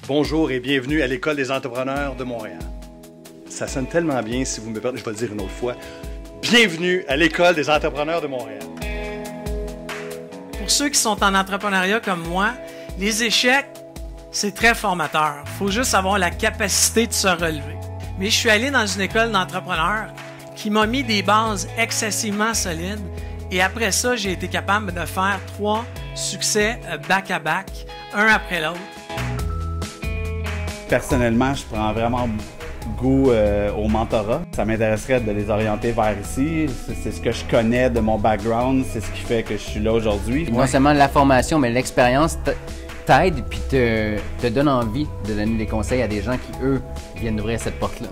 Bonjour et bienvenue à l'École des entrepreneurs de Montréal. Ça sonne tellement bien, si vous me permettez, je vais le dire une autre fois. Bienvenue à l'École des entrepreneurs de Montréal. Pour ceux qui sont en entrepreneuriat comme moi, les échecs, c'est très formateur. Il faut juste avoir la capacité de se relever. Mais je suis allé dans une école d'entrepreneurs qui m'a mis des bases excessivement solides. Et après ça, j'ai été capable de faire 3 succès back-à-back, un après l'autre. Personnellement, je prends vraiment goût au mentorat. Ça m'intéresserait de les orienter vers ici. C'est ce que je connais de mon background, c'est ce qui fait que je suis là aujourd'hui. Non seulement la formation, mais l'expérience t'aide puis te donne envie de donner des conseils à des gens qui, eux, viennent d'ouvrir cette porte-là.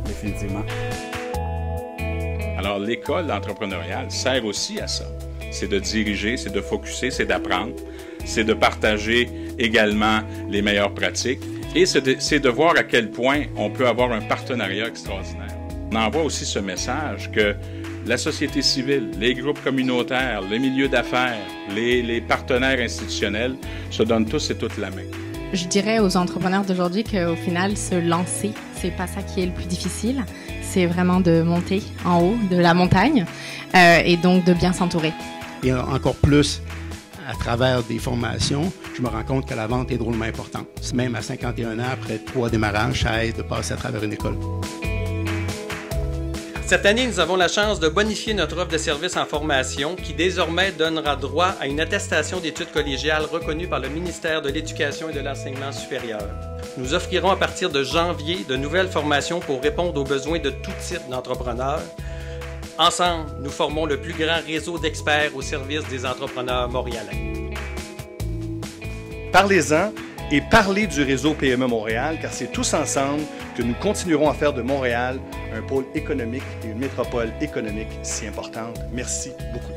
Définitivement. Alors, l'école d'entrepreneurial sert aussi à ça. C'est de diriger, c'est de focusser, c'est d'apprendre, c'est de partager également les meilleures pratiques. Et c'est de voir à quel point on peut avoir un partenariat extraordinaire. On envoie aussi ce message que la société civile, les groupes communautaires, les milieux d'affaires, les partenaires institutionnels se donnent tous et toutes la main. Je dirais aux entrepreneurs d'aujourd'hui qu'au final, se lancer, c'est pas ça qui est le plus difficile. C'est vraiment de monter en haut de la montagne et donc de bien s'entourer. Et encore plus, à travers des formations, je me rends compte que la vente est drôlement importante. Même à 51 ans, après 3 démarrages, ça aide de passer à travers une école. Cette année, nous avons la chance de bonifier notre offre de services en formation qui désormais donnera droit à une attestation d'études collégiales reconnue par le ministère de l'Éducation et de l'Enseignement supérieur. Nous offrirons à partir de janvier de nouvelles formations pour répondre aux besoins de tout type d'entrepreneurs. Ensemble, nous formons le plus grand réseau d'experts au service des entrepreneurs montréalais. Parlez-en et parlez du réseau PME Montréal, car c'est tous ensemble que nous continuerons à faire de Montréal un pôle économique et une métropole économique si importante. Merci beaucoup.